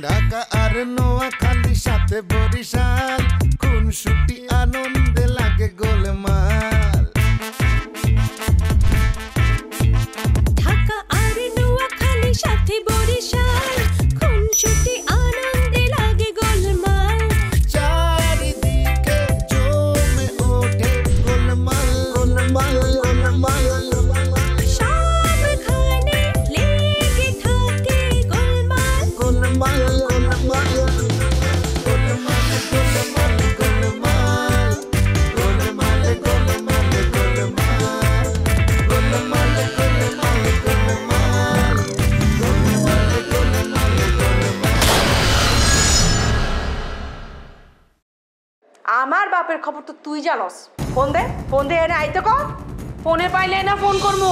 ঢাকা আর নোয়াখালী সাথে বরিশাল, খুনসুটি আনন্দে লাগে গোলমাল। ঢাকা আর নোয়াখালী সাথে বরিশাল, খুনসুটি আনন্দে লাগে গোলমাল। চারিদিকে জমে ওঠে গোলমাল গোলমাল গোলমাল। সবখানে লেগে থাকে গোলমাল গোলমাল গোলমাল গোলমাল গোলমাল গোলমাল গোলমাল গোলমাল গোলমাল গোলমাল আমার বাপের খবর তো তুই জানস। ফোন দে এনে আইতে কর। ফোনে পাইলে না ফোন করবো।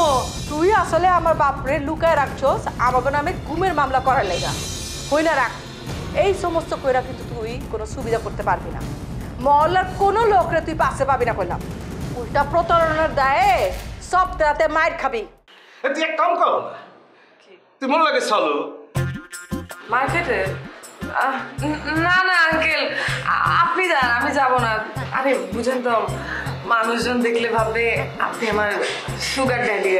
তুই আসলে আমার বাপরে লুকায় রাখছস আমাকে নামে ঘুমের মামলা করার লেগা। হই না রাখ, এই সমস্ত কইরা কিন্তু তুই কোনো সুবিধা করতে পারবি না। মহল্লার কোনো লোকরে তুই পাশে পাবি না কইলাম। উল্টা প্রতারণার দায়ে সব রাতে মায়ের খাবি। তুই এক কাম কর না, তুই মন লাগে চলো মার্কেটে। না না আঙ্কেল, আপনি যান, আমি যাব না। আরে বুঝেন তো, মানুষজন দেখলে ভাববে আপনি আমার সুগার ড্যাডি।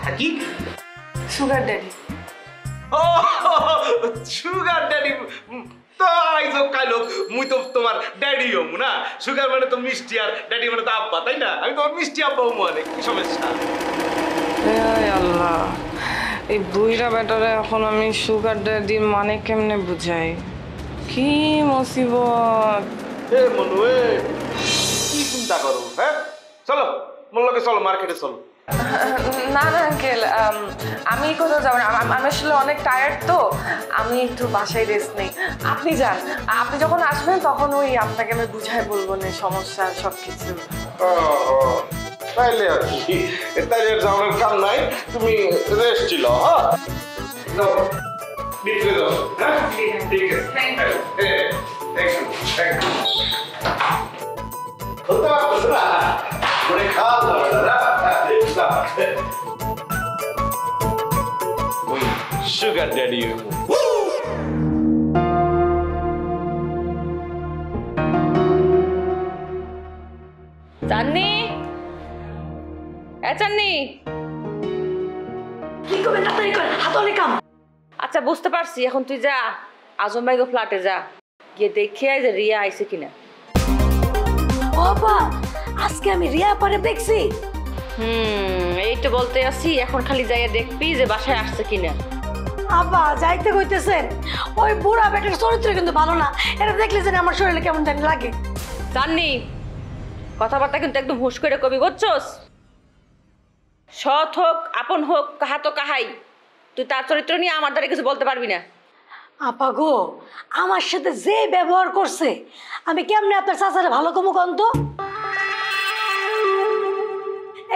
আর কি সুগার ড্যাডি? ও সুগার ড্যাডি তো আইজ কাইলো মুই তো তোমার ড্যাডি হমু না। সুগার মানে তো মিষ্টি আর ড্যাডি মানে তো আব্বা, তাই না? আমি তোমার মিষ্টি আব্বা হমু। অনেক কি সমস্যা? আল্লাহ, এই বুইরা বেটারে এখন আমি সুগার ড্যাডি মানে কেমনে বুঝাই? কি মুসিবত! এ মনু, কি চিন্তা করো? হ্যাঁ চলো, মন লাগে চলো, মার্কেটে চলো। না না আঙ্কেল, আমি কোথাও যাবো না। আমি আসলে অনেক টায়ার্ড তো, আমি একটু বাসায় রেস্ট নেই। আপনি যান, আপনি যখন আসবেন তখন ওই আপনাকে আমি বুঝাই বলবো না সমস্যা সব কিছু। তাইলে আর কি, তাইলে যাওয়ার কাম নাই, তুমি রেস্ট ছিল। হ্যাঁ ঠিক আছে। সুগার ড্যাডি চাননি, চাননি, কি করবে তাড়াতাড়ি কর, হাত অনেক কাম। আচ্ছা বুঝতে পারছি, এখন তুই যা আজম ভাইকে ফ্ল্যাটে যা, গিয়ে দেখে আয় যে রিয়া আইছে কিনা। বাবা আজকে আমি রিয়া পরে দেখছি। এই তো বলতে আসি, এখন খালি যাইয়া দেখবি যে বাসায় আসছে কিনা। আব্বা যাইতে কইতেছেন, ওই বুড়া বেটার চরিত্র কিন্তু ভালো না। এটা দেখলে যেন আমার শরীরে কেমন জানি লাগে। জাননি, কথাবার্তা কিন্তু একদম হুশ করে কবি, বুঝছস? সৎ হোক আপন হোক কাহা তো কাহাই, তুই তার চরিত্র নিয়ে আমার দ্বারা কিছু বলতে পারবি না। আপা গো, আমার সাথে যে ব্যবহার করছে, আমি কেমনে আপনার চাচারে ভালো কমু কন্ত?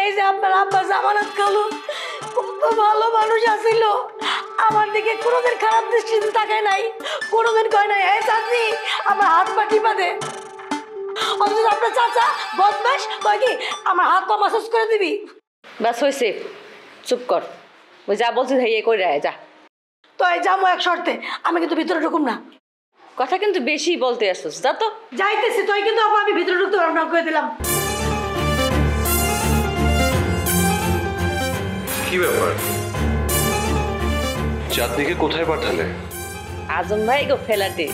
এই যে আপনার আব্বা জামানত খালু কত ভালো মানুষ আছিল, আমার দিকে কোনোদিন খারাপ দৃষ্টিতে তাকায় নাই, কোনোদিন কয় নাই এই চাচি আমার হাত পা টিপা দে। অথচ আপনার চাচা বদমাস কয় কি আমার হাত পা মাসাজ করে দিবি। ব্যাস হয়েছে, চুপ কর। ওই যা বলছিস এই করে রায় যা। তো এই যাবো এক শর্তে, আমি কিন্তু ভিতরে ঢুকুম না। কথা কিন্তু বেশি বলতে আসছিস, যা তো। যাইতেছি তুই, কিন্তু আপা আমি ভিতরে ঢুকতে পারবো না, কয়ে দিলাম। কি ব্যাপার, চাঁদনিকে কোথায় পাঠালে? আজম ভাই গো ফ্ল্যাটে।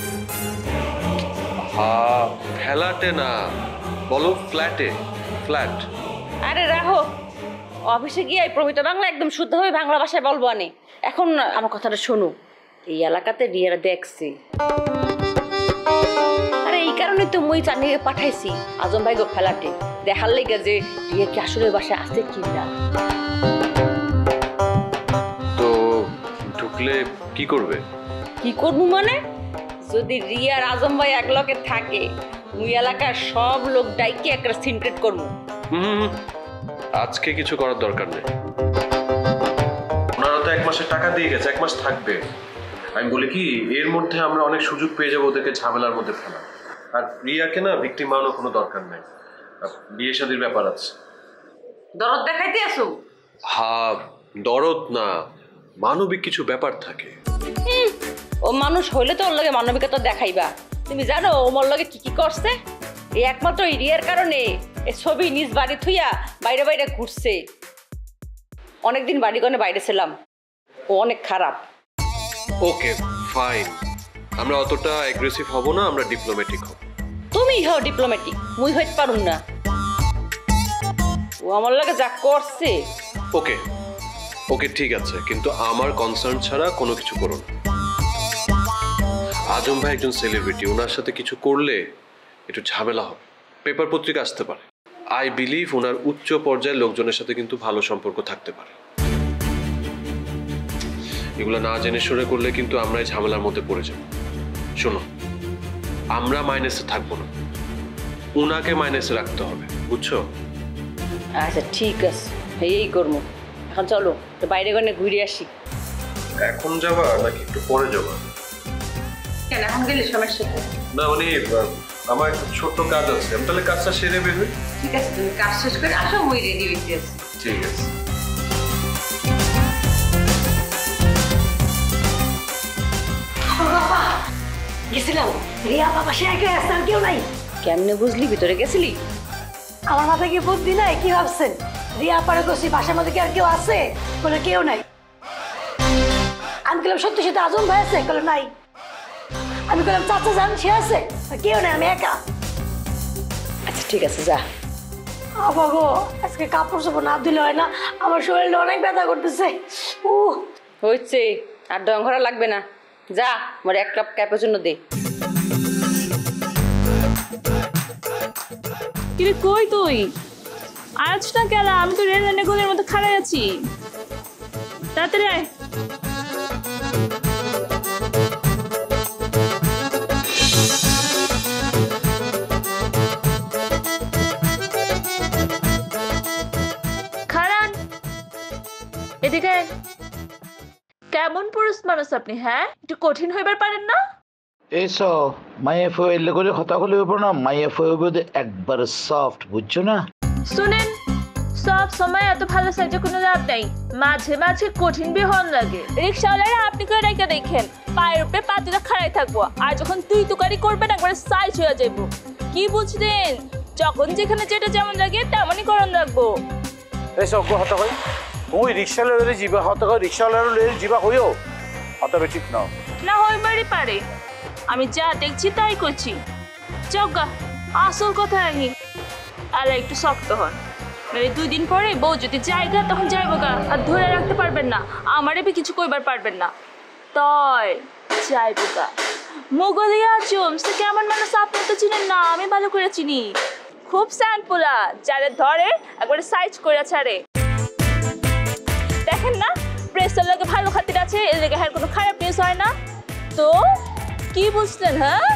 ফ্ল্যাটে না, বলো ফ্ল্যাটে। ফ্ল্যাট? আরে রাহো, অফিসে গিয়ে প্রমিতা বাংলা একদম শুদ্ধভাবে বাংলা ভাষায় বলবো আনি। এখন আমার কথাটা শোনো, এই এলাকাতে রিয়ারা দেখছি, আরে এই কারণে তো মুই চাঁদনিকে পাঠাইছি আজম ভাই গো ফ্ল্যাটে, দেখার লেগে যে রিয়া কি আসলে বাসায় আসছে কিনা। তো ঢুকলে কি করবে? কি করবো মানে, যদি রিয়ার আজম ভাই এক লগে থাকে, মুই এলাকার সব লোক ডাইকে একটা সিনক্রেট করবো। আজকে কিছু করার দরকার নেই, ওনারা তো 1 মাসের টাকা দিয়ে গেছে, 1 মাস থাকবে। আমি বলি কি, এর মধ্যে আমরা অনেক সুযোগ পেয়ে যাবো ওদেরকে ঝামেলার মধ্যে ফেলা। আর রিয়াকে না ভিক্টিম বানানোর কোনো দরকার নেই, বিয়ে শাদীর ব্যাপার আছে। দরদ দেখাইতে আসো? দরদ না, মানবিক কিছু ব্যাপার থাকে। ও মানুষ হইলে তো ওর লগে মানবিকতা দেখাইবা। তুমি জানো ও মোর লগে কি কি করছে? এই একমাত্র রিয়ার কারণে এই ছবি নিজ বাড়ি থুইয়া বাইরে বাইরে ঘুরছে। অনেকদিন বাড়িগণে বাইরে ছিলাম, ও অনেক খারাপ। ওকে ফাইন, আমরা অতটা অ্যাগ্রেসিভ হব না, আমরা ডিপ্লোম্যাটিক হব। তুমি হও ডিপ্লোম্যাটিক, মুই হইতে পারুম না। ও আমার লগে যা করছে। ওকে ওকে ঠিক আছে, কিন্তু আমার কনসার্ন ছাড়া কোনো কিছু করো না। আজম ভাই একজন সেলিব্রিটি, ওনার সাথে কিছু করলে একটু ঝামেলা হবে, পেপার পত্রিকা আসতে পারে। আই বিলিভ ওনার উচ্চ পর্যায়ের লোকজনের সাথে কিন্তু ভালো সম্পর্ক থাকতে পারে। এগুলো না জেনে শুনে করলে কিন্তু আমরা এই ঝামেলার মধ্যে পড়ে যাব। শোনো, আমরা মাইনাসে থাকবো না, ওনাকে মাইনাসে রাখতে হবে, বুঝছো? আচ্ছা ঠিক আছে, এই করবো। এখন চলো বাইরে গনে ঘুরে আসি। এখন যাবা নাকি একটু পরে যাবা? কেন এখন গেলে সমস্যা কি? না মানে আমার একটা ছোট্ট কাজ আছে, আমি তাহলে কাজটা সেরে বের হই। ঠিক আছে, তুমি কাজ শেষ করে আসো, মুই রেডি হইতে আছি। ঠিক আছে। গেছিলাম রিয়া বাবা সে একা আছে, আর কেউ নাই। কেমনে বুঝলি ভিতরে গেছিলি? আমার মাথায় কি বুদ্ধি নাই? কি ভাবছেন? রিয়া পারে গেছি, বাসার মধ্যে কি আর কেউ আছে? বলে কেউ নাই। আমি বললাম সত্যি সত্যি আজম ভাই আছে? বলে নাই। আমি বললাম চাচা যান, সে আছে? কেউ নাই, আমি একা। আচ্ছা ঠিক আছে, যা। আবাগো আজকে কাপড় চোপড় না দিলে হয় না, আমার শরীরটা অনেক ব্যথা করতেছে। হয়েছে, আর ডং করা লাগবে না, যা আমার 1 কাপ ক্যাপুচিনো দে। কিরে কই তুই? আজ না কেন? আমি তো রেল গোলের মতো খাড়াই আছি, তাড়াতাড়ি আয়। খারান এদিকে। কেমন পুরুষ মানুষ আপনি? হ্যাঁ, একটু কঠিন হইবার পারেন না? এইসো মাইয়া ফয়েল করে কথা বলে ব্যাপার না, মাইয়া ফয়েল একবার সফট, বুঝছো না? শুনেন, সব সময় এত ভালো সাজে কোনো লাভ নেই, মাঝে মাঝে কঠিন বিহন লাগে। রিক্সাওয়ালারা আপনি করে রেখে দেখেন, পায়ের উপরে পাতিটা খাড়াই থাকবো, আর যখন তুই তুকারি করবেন একবারে সাইজ হয়ে যাইবো। কি বুঝলেন? যখন যেখানে যেটা যেমন লাগে তেমনই করণ রাখবো। এইসব হতা হয় তুই রিক্সাওয়ালা যাবা, হতা হয় রিক্সাওয়ালা যাবা হইও, হতা ঠিক নাও না হইবারই পারে, আমি যা দেখছি তাই করছি। চজ্ঞা আসল কথা আহি, আর একটু শক্ত হন, মানে 2 দিন পরে বউ যদি জায়গা তখন যাইব গা, আর ধরে রাখতে পারবেন না, আমারে বি কিছু কইবার পারবেন না, তয় যাইব গা। মোগলিয়া আজম সে কেমন মানুষ আপনি তো চিনেন না, আমি ভালো করে চিনি। খুব স্যান্ডপোলা, যারে ধরে একবারে সাইজ করে ছাড়ে। দেখেন না, প্রেসের লোকে ভালো খাতির আছে, এর লেগে হ্যাঁ কোনো খারাপ নিউজ হয় না। তো কি বুঝলেন? হ্যাঁ,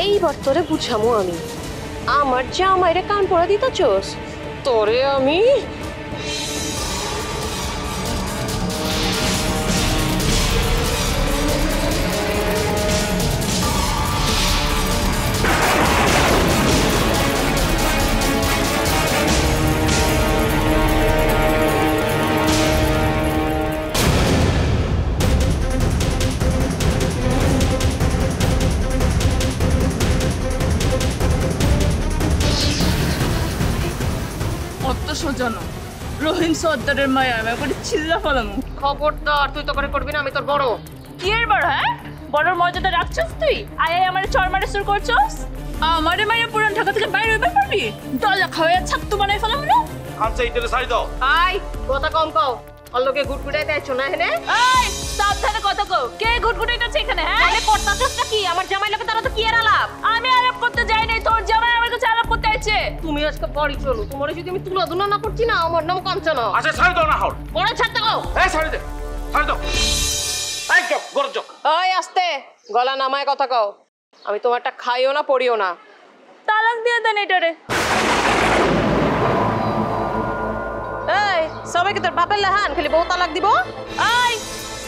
এইবার তোরে বুঝামো আমি, আমার জামাইরে কান পড়া দিতেছস, তোরে আমি সোজানো রহিম সর্দারের মায়া আমি করে চিল্লা ফেলানো। খবরদার, তুই তো করে করবি না, আমি তোর বড়। কি এর বড়? হ্যাঁ, বড়র মর্যাদা রাখছস তুই? আয় আমারে চর মারে শুরু করছস, আমারে মাইয়া পুরান ঢাকা থেকে বাইরে হইবার পারবি? ডলা খাওয়া ছাত্তু বানাই ফেলাম না। খামচা ইটেলে সারি দাও। আই কথা কম কও, অল্লকে গুটগুটাইতে আইছো না? হেনে এই সাবধানে কথা কও, কে গুটগুটাইতেছে এখানে? হ্যাঁ, আরে করতাছস কি? আমার জামাই লোকে তারা তো কি এর আলাপ? আমি আলাপ করতে যাই নাই, তোর জামাই আমার কাছে আলাপ করতে আইছে। তুমি আজকে বাড়ি চলো, তোমার যদি আমি তুলা দুনা না করছি না, আমার নাম কাঞ্চনা। আচ্ছা সারি দাও না, হল পরে ছাড়তে কও। এই সারি দে, সারি দাও। একদম গরজ। ওই আস্তে গলা নামায় কথা কও, আমি তোমারটা খাইও না পড়িও না। তালাক দিয়ে দেন এটারে। এই সবাইকে তোর বাপের লাহান খালি বউ তালাক দিব। এই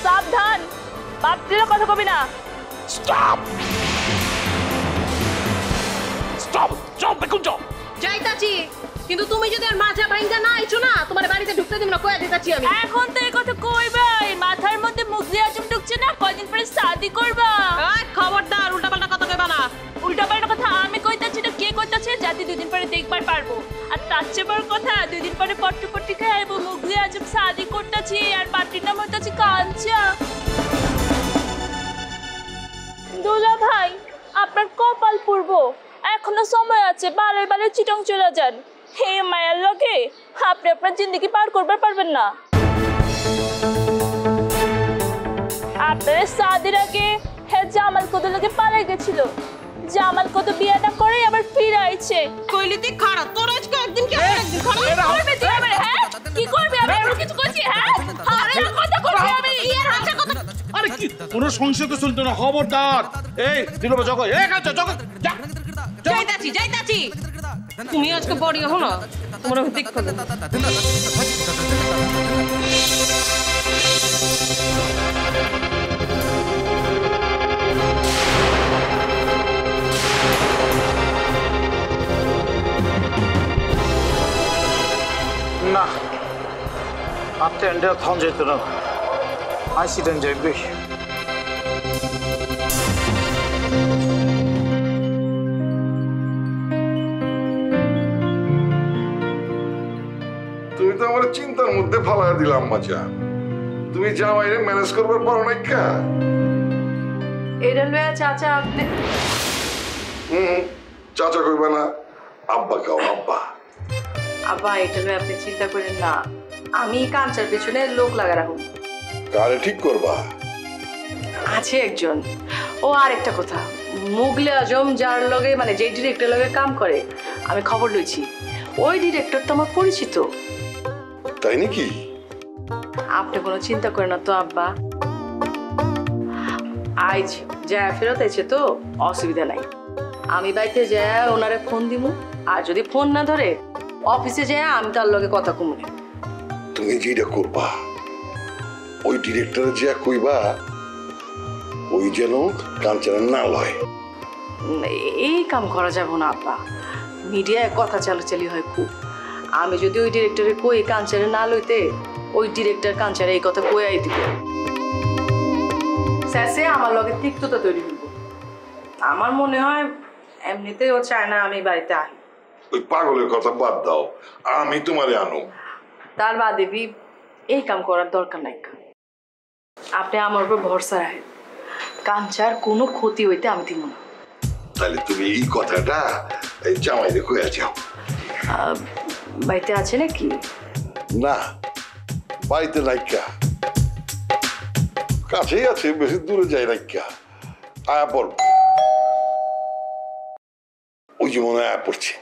সাবধান, বাপ দিলে কথা কবি না। স্টপ। চল চল দেখুন চল। যাইতাছি, কিন্তু তুমি যদি আর মাথা ভাঙ্গা না আইছো না, তোমার বাড়িতে ঢুকতে দিব না, কইয়া দিতাছি আমি। এখন তো এই কথা কইবা, মাথার মধ্যে মুগলি আজম ঢুকছে না, কদিন পরে শাদি করবা। খবরদার উল্টাপাল্টা কথা কইবা না। উল্টাপাল্টা কথা আমি কইতাছি না, কে কইতাছে? যাতে 2 দিন পরে দেখবার পারবো। আর তার চেয়ে বড় কথা, 2 দিন পরে পট্টি খাইবো, মুগলি আজম শাদি করতেছি, আর পার্টির নাম হইতাছে কাঞ্চা। দুলা ভাই, আপনার কপাল পূর্ব, এখনো সময় আছে, বারে চিটং চলে যান। হে মায়ার লগে আপনি আপনার জিন্দগি পার করবার পারবেন না। আপনার শাদির আগে হ্যাঁ জামাল কত লোকে পালাই গেছিল, জামাল কত বিয়েটা করে আবার ফিরে আইছে। কইলি তুই খারাপ, তোর আজকে একদিন কি একদিন খারাপ করবে তুই আবার? হ্যাঁ কি করবে? আমি এমন কিছু করছি? হ্যাঁ আরে কথা করবে আমি ইয়ার হাতে কথা। আরে কি কোনো সংশয় তো চলতো না, খবরদার। এই দিল জগ এই কাছে জগ যা। যাইতাছি। তুমি আজকে বড়ি হো না, তোমার দেখো না, আপনি এন্ডে থন যেত না, আইসিডেন্ট যাইবে। তুমি তো আমার চিন্তার মধ্যে ফালা দিলাম মাচা। তুমি জামাইরে ম্যানেজ করবার পারো না কা? এটা লয়া চাচা আপনি চাচা কইবা না, আব্বা কাও আব্বা। আব্বা এটা লয়া আপনি চিন্তা করেন না, আমি কাঞ্চার পেছনে লোক লাগা রাখুন। কারে ঠিক করবা? আছে একজন। ও আর একটা কথা, মুগলে আজম যার লগে মানে যে ডিরেক্টর লগে কাম করে, আমি খবর লইছি, ওই ডিরেক্টর তো আমার পরিচিত। তাই নাকি? আপনি কোনো চিন্তা করেন না তো আব্বা, আজ যা ফেরত আছে তো অসুবিধা নাই। আমি বাড়িতে যা ওনারে ফোন দিব, আর যদি ফোন না ধরে অফিসে যা আমি তার লগে কথা কমুনে। তুমি যেটা করবা ওই ডিরেক্টরে যা কইবা, ওই যেন কাঞ্চনের না লয়। এই কাম করা যাব না আব্বা, মিডিয়ায় কথা চালুচালি হয় খুব। আমি যদি ওই ডিরেক্টরে কই কাঞ্চারে না লইতে, ওই ডিরেক্টর কাঞ্চারে এই কথা কইয়াই দিব, শেষে আমার লগে তিক্ততা তৈরি হইব। আমার মনে হয় এমনিতে ও চায় না আমি বাড়িতে আই। ওই পাগলের কথা বাদ দাও, আমি তোমারে আনো। তার বাদে বি এই কাম করার দরকার নাই। আপনি আমার উপর ভরসা রাখেন, কাঞ্চার কোনো ক্ষতি হইতে আমি দিব না। তাহলে তুমি এই কথাটা এই জামাইরে কইয়া যাও। বাড়িতে আছে নাকি? না, বাড়িতে নাইকা, কাছেই আছে, বেশি দূরে যাই নাইকা। আয়া পড়ব, ওই যে মনে আয়া পড়ছে।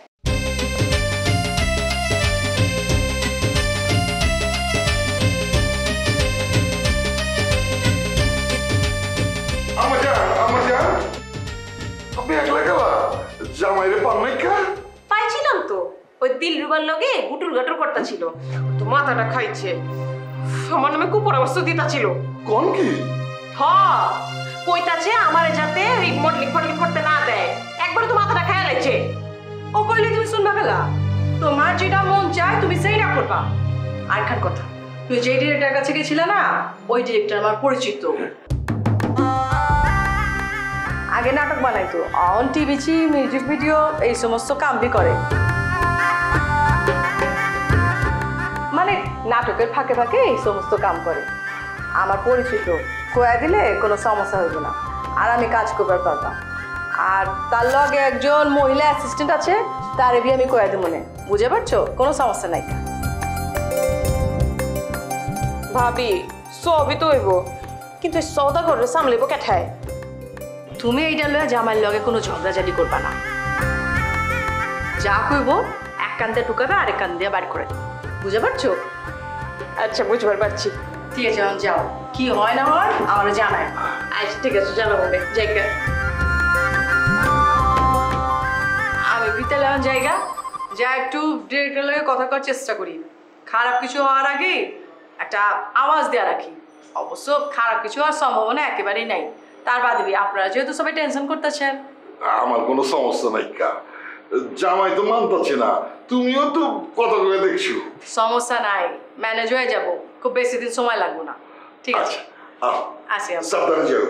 আপনি একলা গেলা, জামাইরে পান নাইকা? পাইছিলাম তো, ওই দিলরুবার লগে গুটুর গাটুর করতে ছিল, তো মাথাটা খাইছে, আমার নামে কুপরামর্শ দিতা ছিল। কোন কি? কইতাছে আমারে যাতে রিমোট লিখট করতে না দেয়, একবারে তো মাথাটা খাইয়া লাইছে। ও কইলে তুমি শুনবা গেলা, তোমার যেটা মন চায় তুমি সেইটা করবা। আর খান কথা, তুই যে ডিরেক্টর কাছে গেছিল না, ওই ডিরেক্টর আমার পরিচিত। আগে নাটক বানাইতো, অন টিভি মিউজিক ভিডিও এই সমস্ত কাম বি করে, মানে নাটকের ফাঁকে ফাঁকে এই সমস্ত কাম করে। আমার পরিচিত, কয়া দিলে কোনো সমস্যা হইব না, আর আমি কাজ করবার পারবা। আর তার লগে একজন মহিলা অ্যাসিস্ট্যান্ট আছে, তারে বি আমি কয়া দিব মনে, বুঝে পারছো? কোনো সমস্যা নাই। ভাবি সবই তো হইব, কিন্তু সওদাগরের সামলাইব কেঠায়? তুমি এইটা লয়ে জামাইয়ের লগে কোনো ঝগড়াঝাটি করবা না, যা কইব এক কান দিয়ে ঢুকাবে আরেক কান দিয়ে বাড়ি করে, বুঝে পারছো? আচ্ছা, বুঝবার পারছি। ঠিক আছে, এখন যাও, কি হয় না হয় আমার জানায়। আচ্ছা ঠিক আছে, জানাবো জায়গা। আমি বিদ্যালয় জায়গা যা একটু ডিরেক্টর লগে কথা করার চেষ্টা করি, খারাপ কিছু হওয়ার আগে একটা আওয়াজ দেওয়া রাখি। অবশ্য খারাপ কিছু হওয়ার সম্ভাবনা একেবারেই নাই। তার বাদে আপনারা যেহেতু সবাই টেনশন করতেছেন, আমার কোনো সমস্যা নাই কা, জামাই তো মানতাছে না, তুমিও তো কথা করে দেখছো। সমস্যা নাই, ম্যানেজ হয়ে যাব, খুব বেশি দিন সময় লাগবে না। ঠিক আছে, আসি আমরা। সাবধানে যাও।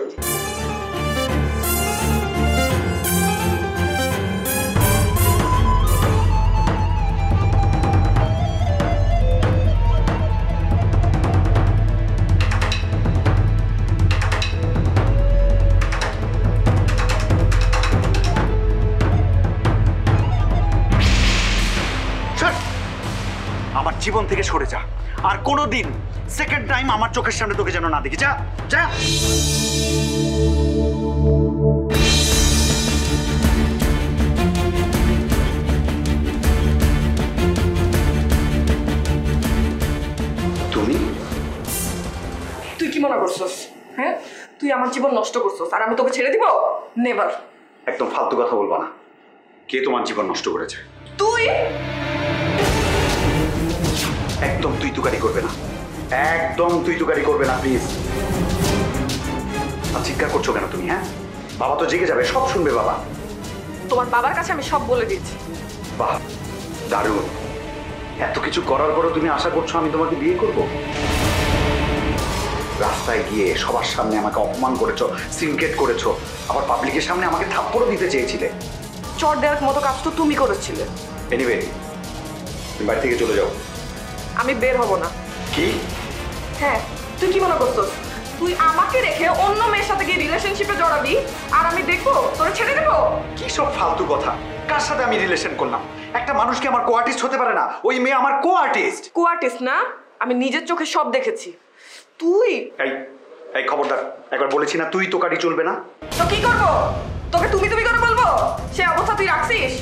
আমার জীবন থেকে সরে যা, আর কোনোদিন সেকেন্ড টাইম আমার চোখের সামনে তোকে যেন না দেখি। যা যা। তুমি তুই কি মনে করছস? হ্যাঁ, তুই আমার জীবন নষ্ট করছস আর আমি তোকে ছেড়ে দিব? নেভার। একদম ফালতু কথা বলবা না। কে তোমার জীবন নষ্ট করেছে? তুই। একদম তুই তুকারি করবে না, একদম তুই তুকারি করবে না প্লিজ। আর চিৎকার করছো কেন তুমি? হ্যাঁ, বাবা তো জেগে যাবে, সব শুনবে বাবা। তোমার বাবার কাছে আমি সব বলে দিয়েছি। বাহ, দারুণ। এত কিছু করার পরও তুমি আশা করছো আমি তোমাকে বিয়ে করব? রাস্তায় গিয়ে সবার সামনে আমাকে অপমান করেছো, সিনকেট করেছো, আবার পাবলিকের সামনে আমাকে থাপ্পড়ও দিতে চেয়েছিলে। চট দেওয়ার মতো কাজ তো তুমি করেছিলে। এনিওয়ে, তুমি বাড়ি থেকে চলে যাও। আমি বের হব না। কি? হ্যাঁ, তুই কি মনে করছস তুই আমাকে রেখে অন্য মেয়ের সাথে গিয়ে রিলেশনশিপে জড়াবি আর আমি দেখবো তোরে ছেড়ে দেবো? কি সব ফালতু কথা? কার সাথে আমি রিলেশন করলাম? একটা মানুষ কি আমার কো আর্টিস্ট হতে পারে না? ওই মেয়ে আমার কো আর্টিস্ট। কো আর্টিস্ট না, আমি নিজের চোখে সব দেখেছি। তুই এই খবরদার, একবার বলেছি না তুই তোকারি চলবে না। তো কি করবো? তোকে তুমি তুমি করে বলবো? সে অবস্থা তুই রাখছিস?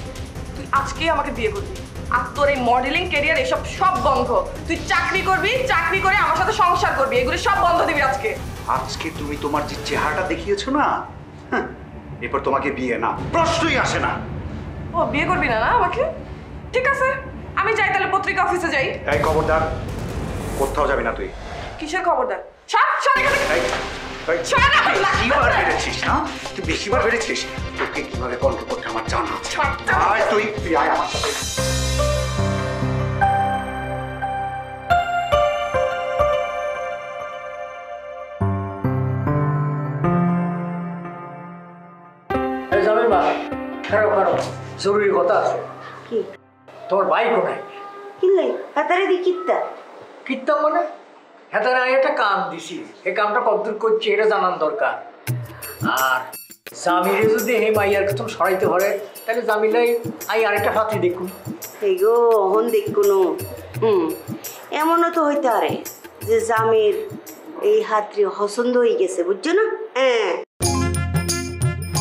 তুই আজকে আমাকে বিয়ে করবি আর তোর এই মডেলিং ক্যারিয়ার এসব সব বন্ধ। তুই চাকরি করবি, চাকরি করে আমার সাথে সংসার করবি, এগুলো সব বন্ধ দিবি আজকে। আজকে তুমি তোমার যে চেহারাটা দেখিয়েছো না, এরপর তোমাকে বিয়ে না প্রশ্নই আসে না। ও বিয়ে করবি না না আমাকে? ঠিক আছে, আমি যাই তাহলে পত্রিকা অফিসে যাই। এই খবরদার, কোথাও যাবি না তুই। কিসের খবরদার? ছাড় ছাড় এখান থেকে। ছাড় না, বেশিবার বেড়েছিস না? তুই বেশিবার বেড়েছিস। তোকে কিভাবে কন্ট্রোল করতে আমার জানা আছে। আয় তুই আয় আমার সাথে। যাবে মা, খারাপ খারাপ জরুরি কথা আছে। কি? তোমার ভাই কোথায়? কিনলে হাতারে দি কিত্তা কিত্তা মানে হাতারে আমি একটা কাম দিছি, এই কামটা কতদূর করছি এটা জানার দরকার। আর জামিরে যদি এই মাইয়ার কথা সরাইতে পারে তাহলে জামিলাই আমি আরেকটা ফাঁকি দেখুন। এই গো হন দেখুনো। এমনও তো হইতে পারে যে জামির এই হাতরি পছন্দ হয়ে গেছে, বুঝছো না? হ্যাঁ,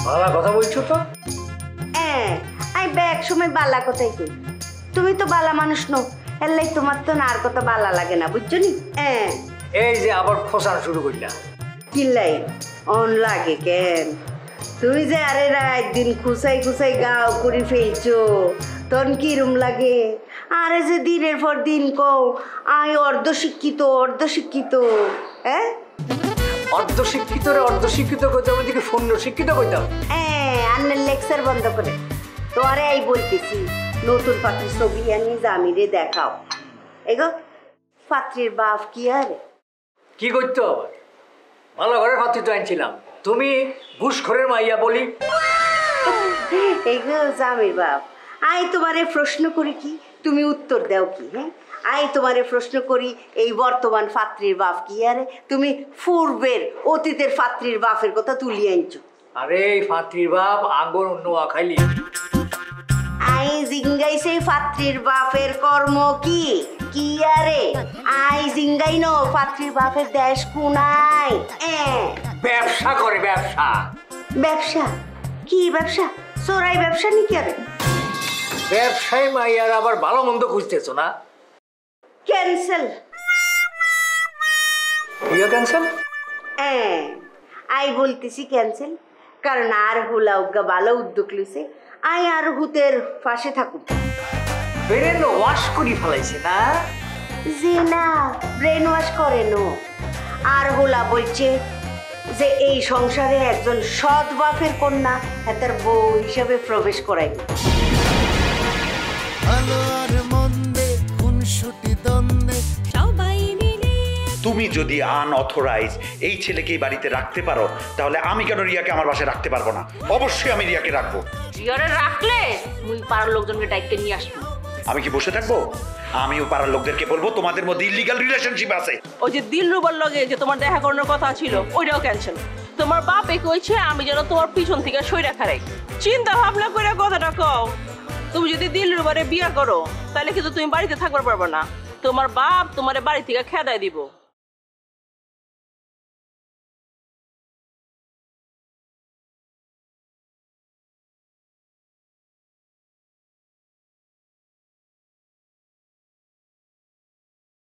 ভালো কথা বলছো তো। হ্যাঁ, আমি ব্যাগ সময় বালা কথাই কই। তুমি তো বালা মানুষ নো, এলাই তোমার তো আর কথা বালা লাগে না, বুঝছো নি? হ্যাঁ, এই যে আবার খোসান শুরু করলাম। কিল্লাই অন লাগে কেন? তুমি যে আরে রাত দিন খুসাই খুসাই গাও করে ফেলছো, তখন কিরম লাগে? আরে যে দিনের পর দিন কও আমি অর্ধ শিক্ষিত, হ্যাঁ? অর্ধ শিক্ষিত রে অর্ধ শিক্ষিত কইতে আমি দিকে শূন্য শিক্ষিত কইতাম। হ্যাঁ, আন্নের লেকচার বন্ধ করে তোরে এই বলতেছি, নতুন পাত্রীর ছবি আনি জামিরে দেখাও। এগো পাত্রীর বাপ কি আরে কি করতে হবে? ভালো ঘরের পাত্রী তো আনছিলাম, তুমি ঘুষখোরের মাইয়া বলি। এগো জামির বাপ, আই তোমারে প্রশ্ন করি কি, তুমি উত্তর দাও কি? হ্যাঁ, আই তোমারে প্রশ্ন করি এই বর্তমান পাত্রীর বাপ কি আরে? তুমি পূর্বের অতীতের পাত্রীর বাপের কথা তুলি আনছো। আরে এই পাত্রীর বাপ আঙ্গন নোয়া খাইলি। আই জিঙ্গাই সেই পাত্রীর বাপের কর্ম কি কি আরে? আই জিঙ্গাই নো পাত্রীর বাপের দেশ কুনাই। ব্যবসা করে ব্যবসা। ব্যবসা? কি ব্যবসা? চোরাই ব্যবসা নাকি আরে? ব্যবসায় মাইয়ার আবার ভালো মন্দ খুঁজতেছো না? ক্যান্সেল। ক্যান্সেল? হ্যাঁ, আই বলতেছি ক্যান্সেল, কারণ আর হুলা উগা ভালো উদ্যোগ লইছে, আই আর হুতের পাশে থাকুক। ব্রেন ওয়াশ করি ফেলাইছে না? জি না, ব্রেন ওয়াশ করে নো। আর হুলা বলছে যে এই সংসারে একজন সৎ বাপের কন্যা তার বউ হিসাবে প্রবেশ করাইবে। ভালো আর মন্দে খুনসুটি দ্বন্দ্বে সবাই মিলে তুমি যদি আনঅথরাইজ এই ছেলেকে এই বাড়িতে রাখতে পারো তাহলে আমি কেন রিয়াকে আমার বাসায় রাখতে পারবো না? অবশ্যই আমি রিয়াকে রাখবো। রিয়ারে রাখলে মুই পাড়ার লোকজনকে ডাইকে নিয়ে আসবো। আমি কি বসে থাকবো? আমিও পাড়ার লোকদেরকে বলবো তোমাদের মধ্যে ইলিগাল রিলেশনশিপ আছে। ওই যে দিলরুবার লগে যে তোমার দেখা করানোর কথা ছিল ওইটাও ক্যান্সেল। তোমার বাপে কইছে আমি যেন তোমার পিছন থেকে সই রাখা রাই। চিন্তা ভাবনা করে কথাটা কও। তুমি যদি দিলরুবারে বিয়া করো তাহলে কিন্তু তুমি বাড়িতে থাকবার পারবে না। তোমার বাপ তোমার বাড়ি থেকে খেদাই দিব।